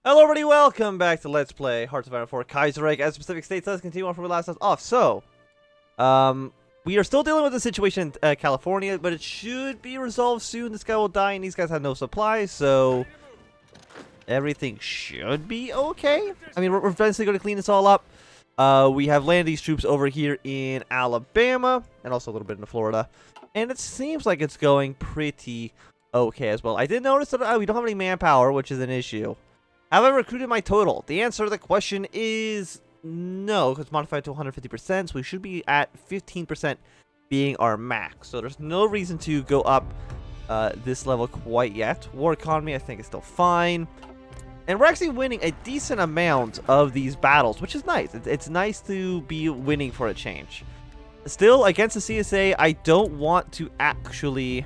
Hello everybody, welcome back to Let's Play Hearts of Iron 4 Kaiserreich as specific states. Let's continue on from where we last left off. So, we are still dealing with the situation in California, but it should be resolved soon. This guy will die and these guys have no supplies, so everything should be okay. I mean, we're eventually going to clean this all up. We have landed these troops over here in Alabama and also a little bit in Florida, and it seems like it's going pretty okay as well. I did notice that we don't have any manpower, which is an issue. Have I recruited my total? The answer to the question is no, because it's modified to 150%, so we should be at 15% being our max. So there's no reason to go up this level quite yet. War economy, I think, is still fine. And we're actually winning a decent amount of these battles, which is nice. It's nice to be winning for a change. Still, against the CSA, I don't want to actually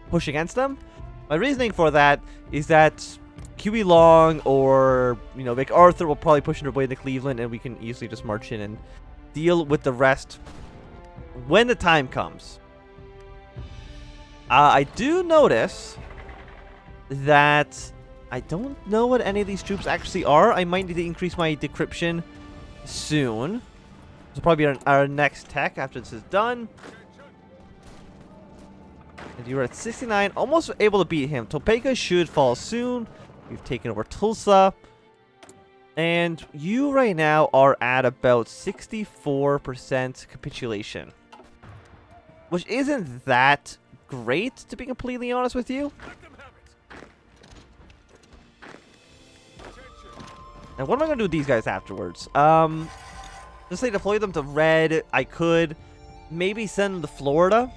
push against them. My reasoning for that is that Huey Long or, MacArthur will probably push their way into Cleveland, and we can easily just march in and deal with the rest when the time comes. I do notice that I don't know what any of these troops actually are. I might need to increase my decryption soon. This will probably be our next tech after this is done. And you're at 69, almost able to beat him. Topeka should fall soon. We've taken over Tulsa. And you right now are at about 64% capitulation, which isn't that great, to be completely honest with you. And what am I going to do with these guys afterwards? Just say deploy them to red. I could maybe send them to Florida.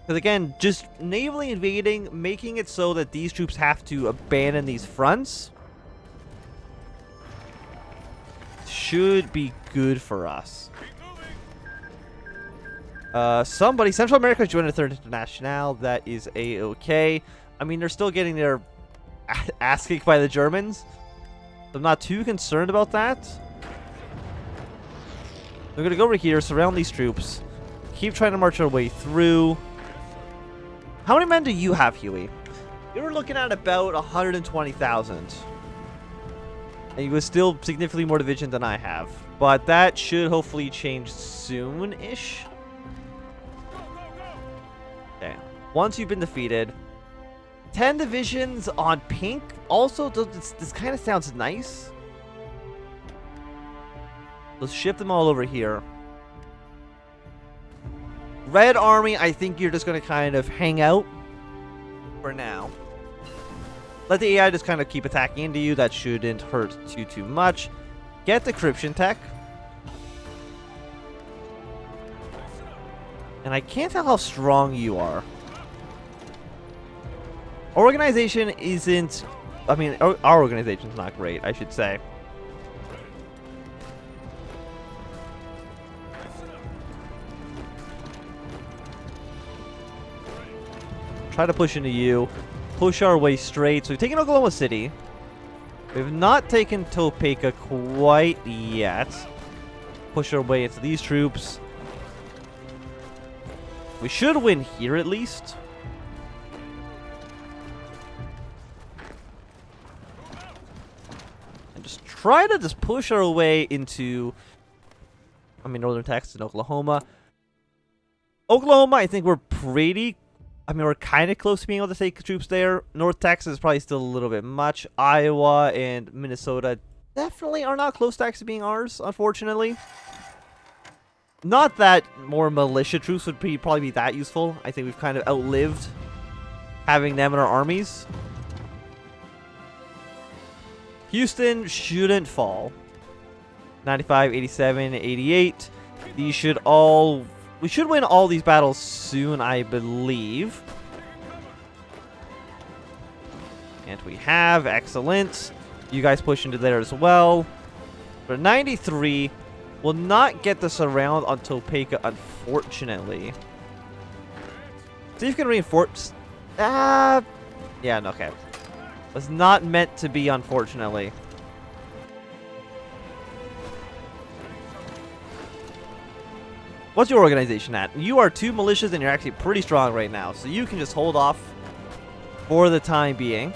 Because again, just navally invading, making it so that these troops have to abandon these fronts should be good for us. Central America joined the Third International. That is a-okay. I mean, they're still getting their ass kicked by the Germans. So I'm not too concerned about that. We're going to go over here, surround these troops, keep trying to march our way through. How many men do you have, Huey? You're looking at about 120,000. And you have still significantly more division than I have. But that should hopefully change soon-ish. Okay. Once you've been defeated, 10 divisions on pink. Also, this kind of sounds nice. Let's ship them all over here. Red Army, I think you're just going to kind of hang out for now. Let the AI just kind of keep attacking into you. That shouldn't hurt you too much. Get decryption tech. And I can't tell how strong you are. Organization isn't... I mean, our organization's not great, I should say. Try to push into you. Push our way straight. So we've taken Oklahoma City. We've not taken Topeka quite yet. Push our way into these troops. We should win here at least. And just try to push our way into, northern Texas and Oklahoma. Oklahoma, I think we're pretty... we're kind of close to being able to take troops there. North Texas is probably still a little bit much. Iowa and Minnesota definitely are not close to actually being ours, unfortunately. Not that more militia troops would probably be that useful. I think we've kind of outlived having them in our armies. Houston shouldn't fall. 95, 87, 88. These should all... We should win all these battles soon, I believe. And we have. Excellent. You guys push into there as well. But 93 will not get the surround on Topeka, unfortunately. See if you can reinforce... yeah, no, okay. Was not meant to be, unfortunately. What's your organization at? You are 2 militias and you're actually pretty strong right now. So you can just hold off for the time being.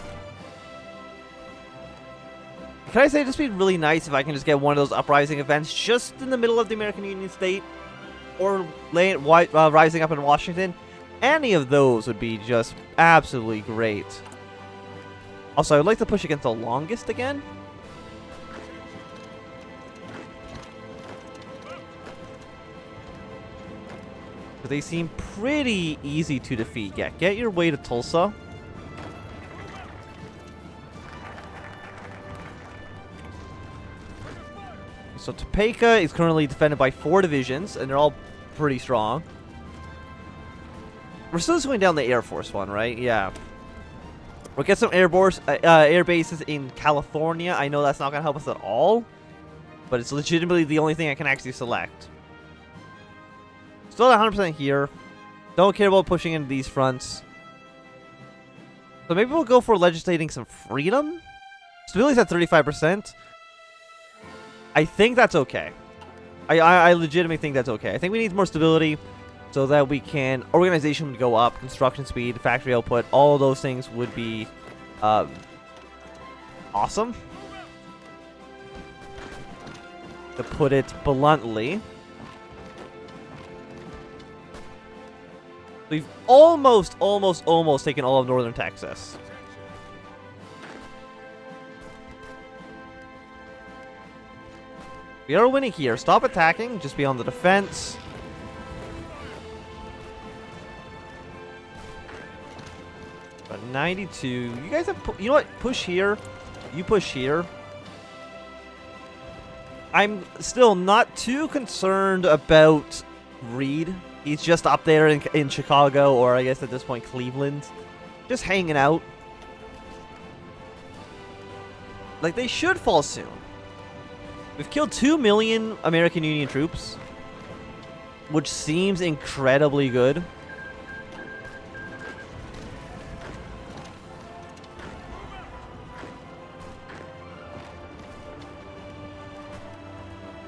can I say it'd just be really nice if I can just get one of those uprising events just in the middle of the American Union state, or rising up in Washington. Any of those would be just absolutely great. Also, I would like to push against the longest again. But they seem pretty easy to defeat. Yeah, get your way to Tulsa. So Topeka is currently defended by 4 divisions, and they're all pretty strong. We're still just going down the Air Force one, right? Yeah. We'll get some air bases in California. I know that's not going to help us at all, but it's legitimately the only thing I can actually select. Still at 100% here. Don't care about pushing into these fronts. So maybe we'll go for legislating some freedom. Stability's at 35%. I think that's okay. I legitimately think that's okay. I think we need more stability so that we can... Organization would go up, construction speed, factory output, all of those things would be awesome. To put it bluntly. We've almost taken all of northern Texas. We are winning here. Stop attacking. Just be on the defense. But 92. You guys have... You know what? Push here. You push here. I'm still not too concerned about Reed. He's just up there in Chicago, or I guess at this point Cleveland. Just hanging out. Like, they should fall soon. We've killed 2 million American Union troops, which seems incredibly good.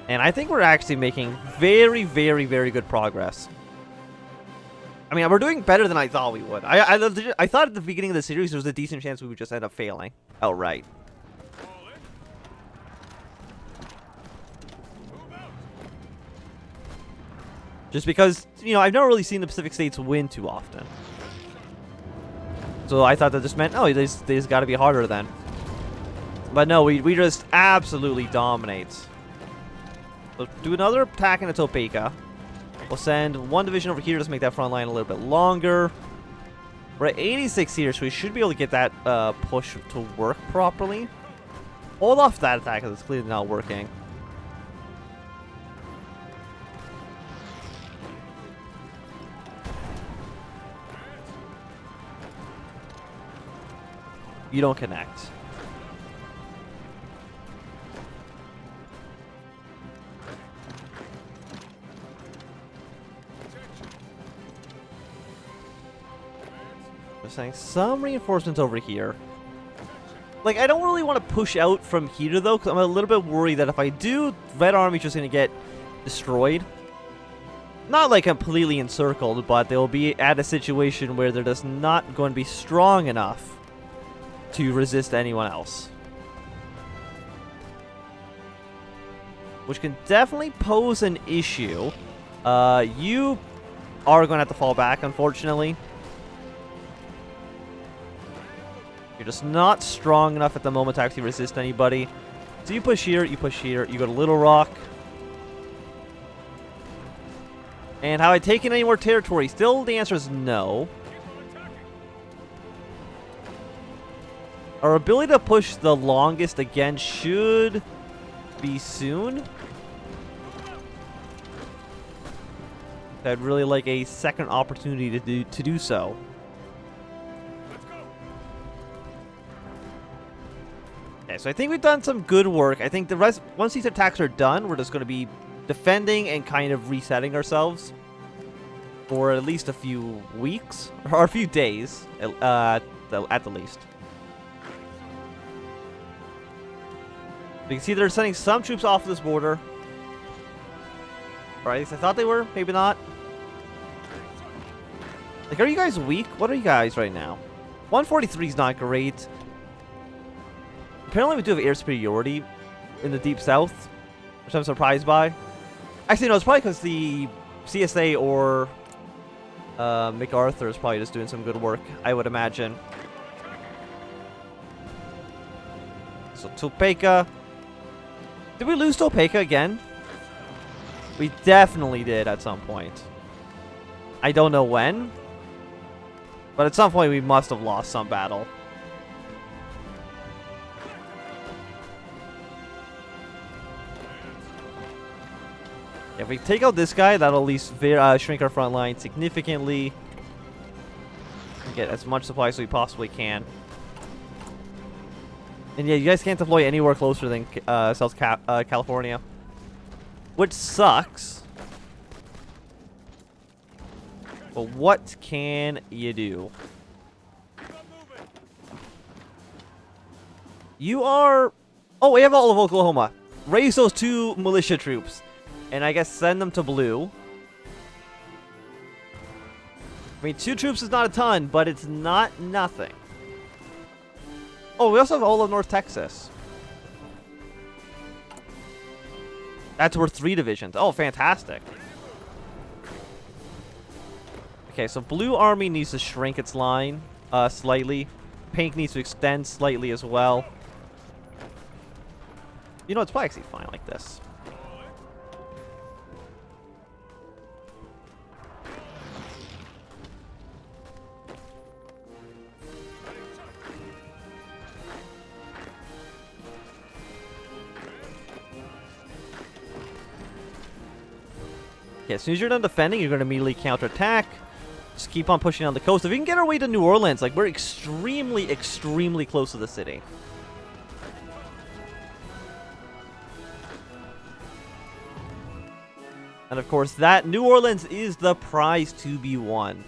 And I think we're actually making very, very, very good progress. I mean, we're doing better than I thought we would. I thought at the beginning of the series there was a decent chance we would just end up failing outright. Just because, you know, I've never really seen the Pacific States win too often. So I thought that just meant, oh, these got to be harder then. But no, we just absolutely dominate. So do another attack into Topeka. We'll send 1 division over here just to make that front line a little bit longer. We're at 86 here, so we should be able to get that push to work properly. Hold off that attack because it's clearly not working. You don't connect. We're sending some reinforcements over here. Like, I don't really want to push out from here, though, because I'm a little bit worried that if I do, Red Army's just going to get destroyed. Not, like, completely encircled, but they'll be at a situation where they're just not going to be strong enough to resist anyone else. Which can definitely pose an issue. You are going to have to fall back, unfortunately. You're just not strong enough at the moment to actually resist anybody. So you push here, you go to Little Rock. And have I taken any more territory? Still, the answer is no. Our ability to push the longest again should be soon. I'd really like a second opportunity to do so. Okay, so I think we've done some good work. I think the rest, once these attacks are done, we're just going to be defending and kind of resetting ourselves for at least a few weeks or a few days at the least. You can see they're sending some troops off of this border. Or at least I thought they were. Maybe not. Like, are you guys weak? What are you guys right now? 143 is not great. apparently we do have air superiority in the Deep South, which I'm surprised by. Actually, no, it's probably because the CSA or MacArthur is probably just doing some good work, I would imagine. So Topeka. Did we lose Topeka again? We definitely did at some point. I don't know when, but at some point we must have lost some battle. If we take out this guy, that'll at least shrink our front line significantly. Get as much supplies as we possibly can. And yeah, you guys can't deploy anywhere closer than South California, which sucks. But what can you do? You are... Oh, we have all of Oklahoma. Raise those 2 militia troops. And I guess send them to blue. I mean, 2 troops is not a ton, but it's not nothing. Oh, we also have all of North Texas. That's worth 3 divisions. Oh, fantastic. Okay, so Blue Army needs to shrink its line slightly. Pink needs to extend slightly as well. You know, it's probably actually fine like this. Okay, as soon as you're done defending, you're going to immediately counterattack. Just keep on pushing on the coast. If we can get our way to New Orleans, like, we're extremely, extremely close to the city. And of course, that New Orleans is the prize to be won.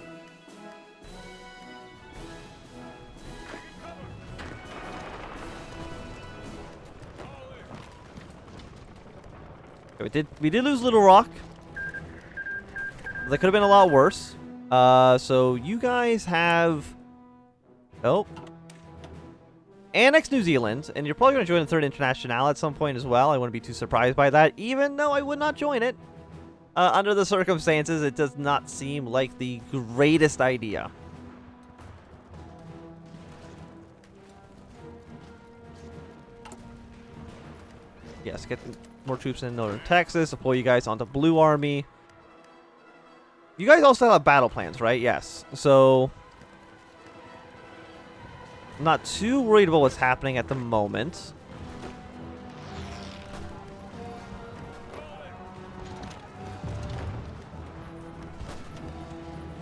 Okay, we did lose Little Rock. That could have been a lot worse. So you guys have... Oh. Annex New Zealand, and you're probably going to join the Third Internationale at some point as well. I wouldn't be too surprised by that, even though I would not join it. Under the circumstances, it does not seem like the greatest idea. Yes, get more troops in Northern Texas, deploy you guys onto Blue Army. You guys also have battle plans, right? Yes. So, I'm not too worried about what's happening at the moment.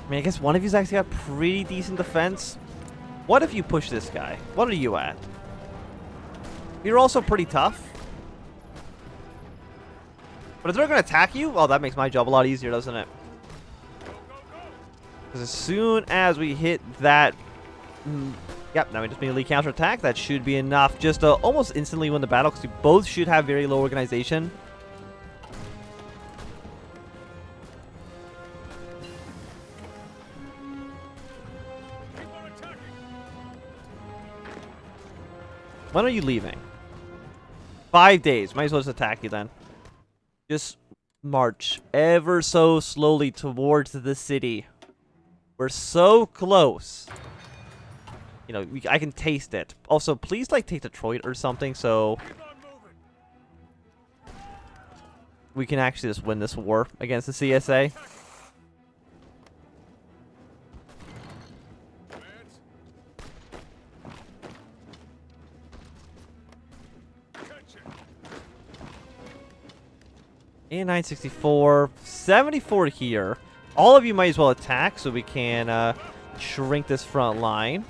I mean, I guess one of you's actually got pretty decent defense. What if you push this guy? What are you at? You're also pretty tough. But if they're going to attack you, well, that makes my job a lot easier, doesn't it? Because as soon as we hit that... Yep, now we just immediately counterattack. That should be enough just to almost instantly win the battle, because we both should have very low organization. When are you leaving? 5 days. Might as well just attack you then. Just march ever so slowly towards the city. We're so close. You know, I can taste it. Also, please, like, take Detroit or something so we can actually just win this war against the CSA. And 964, 74 here. All of you might as well attack so we can shrink this front line.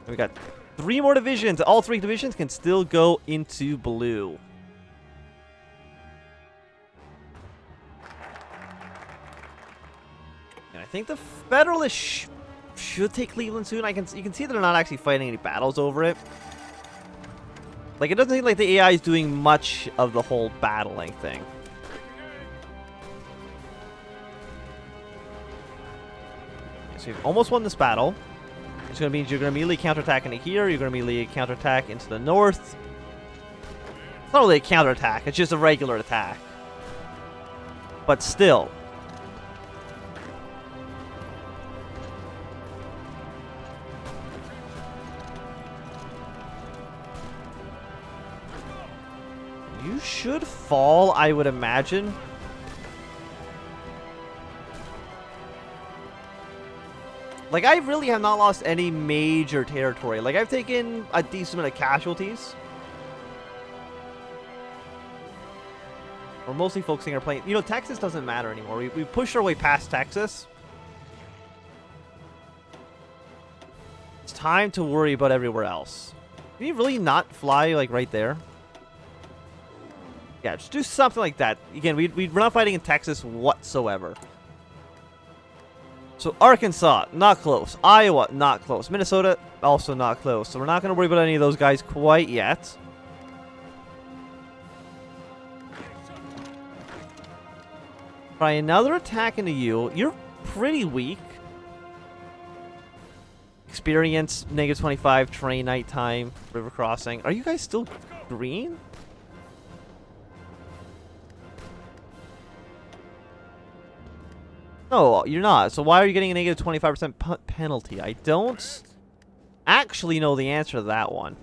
We got 3 more divisions. All 3 divisions can still go into blue. And I think the Federalists should take Cleveland soon. You can see they're not actually fighting any battles over it. Like, it doesn't seem like the AI is doing much of the whole battling thing. So we've almost won this battle. Which means you're going to immediately counterattack into here. You're going to immediately counterattack into the north. It's not really a counterattack. It's just a regular attack. But still. You should fall, I would imagine. Like, I really have not lost any major territory. Like, I've taken a decent amount of casualties. We're mostly focusing our plane. You know, Texas doesn't matter anymore. We pushed our way past Texas. It's time to worry about everywhere else. Can you really not fly, like, right there? Yeah, just do something like that. Again, we're not fighting in Texas whatsoever. So, Arkansas, not close. Iowa, not close. Minnesota, also not close. So, we're not going to worry about any of those guys quite yet. Try another attack into you. You're pretty weak. Experience, -25, train nighttime, river crossing. Are you guys still green? No, you're not. So why are you getting a -25% penalty? I don't actually know the answer to that one.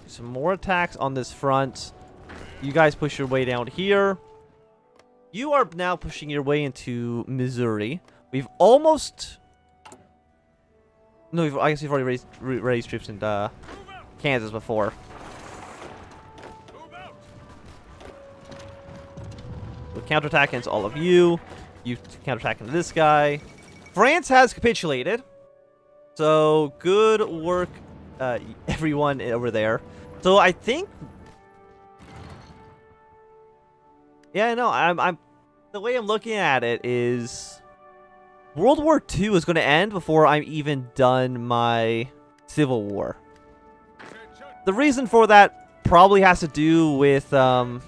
Some more attacks on this front. You guys push your way down here. You are now pushing your way into Missouri. We've almost... No, I guess we've already raised troops in Kansas before. We'll counterattack against all of you. You counterattack into this guy. France has capitulated. So, good work, everyone over there. So, I think... Yeah, no, I'm... The way I'm looking at it is... World War II is going to end before I'm even done my Civil War. The reason for that probably has to do with the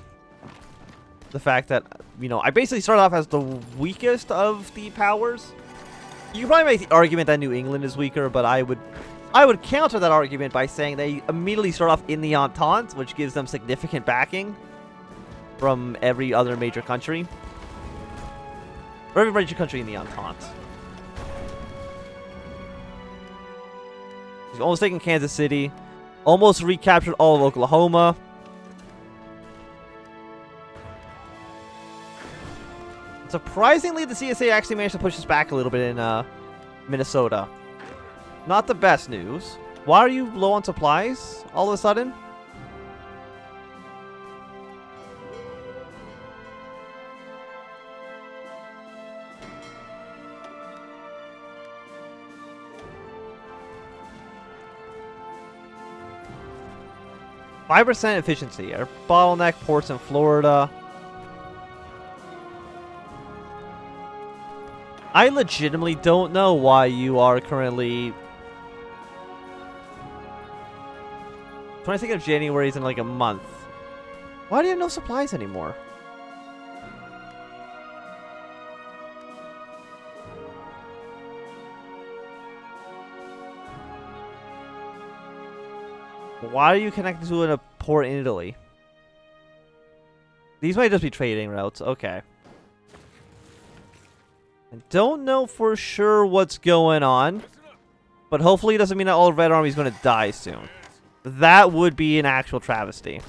fact that, you know, I basically started off as the weakest of the powers. You can probably make the argument that New England is weaker, but I would counter that argument by saying they immediately start off in the Entente, which gives them significant backing from every other major country. Or every major country in the Entente. He's almost taken Kansas City. Almost recaptured all of Oklahoma. Surprisingly, the CSA actually managed to push us back a little bit in Minnesota. Not the best news. Why are you low on supplies all of a sudden? %5 efficiency. Our bottleneck ports in Florida. I legitimately don't know why you are currently... 22nd of January is in like a month. Why do you have no supplies anymore? Why are you connected to a port in Italy? These might just be trading routes. Okay. I don't know for sure what's going on, but hopefully it doesn't mean that all the Red Army is going to die soon. That would be an actual travesty.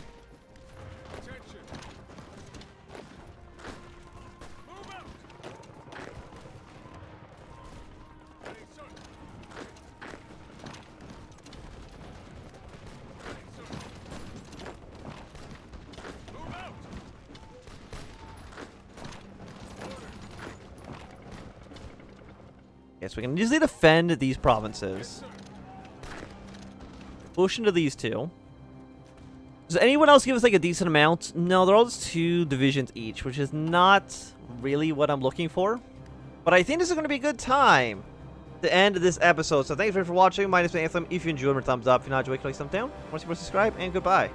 Yes, we can easily defend these provinces. Push into these two. Does anyone else give us like a decent amount? No, they're all just 2 divisions each, which is not really what I'm looking for. But I think this is going to be a good time the end of this episode. So thanks for watching. My name is Anthem. If you enjoyed, remember thumbs up. If you're not enjoying, click thumbs down. Want to see more, subscribe, and goodbye.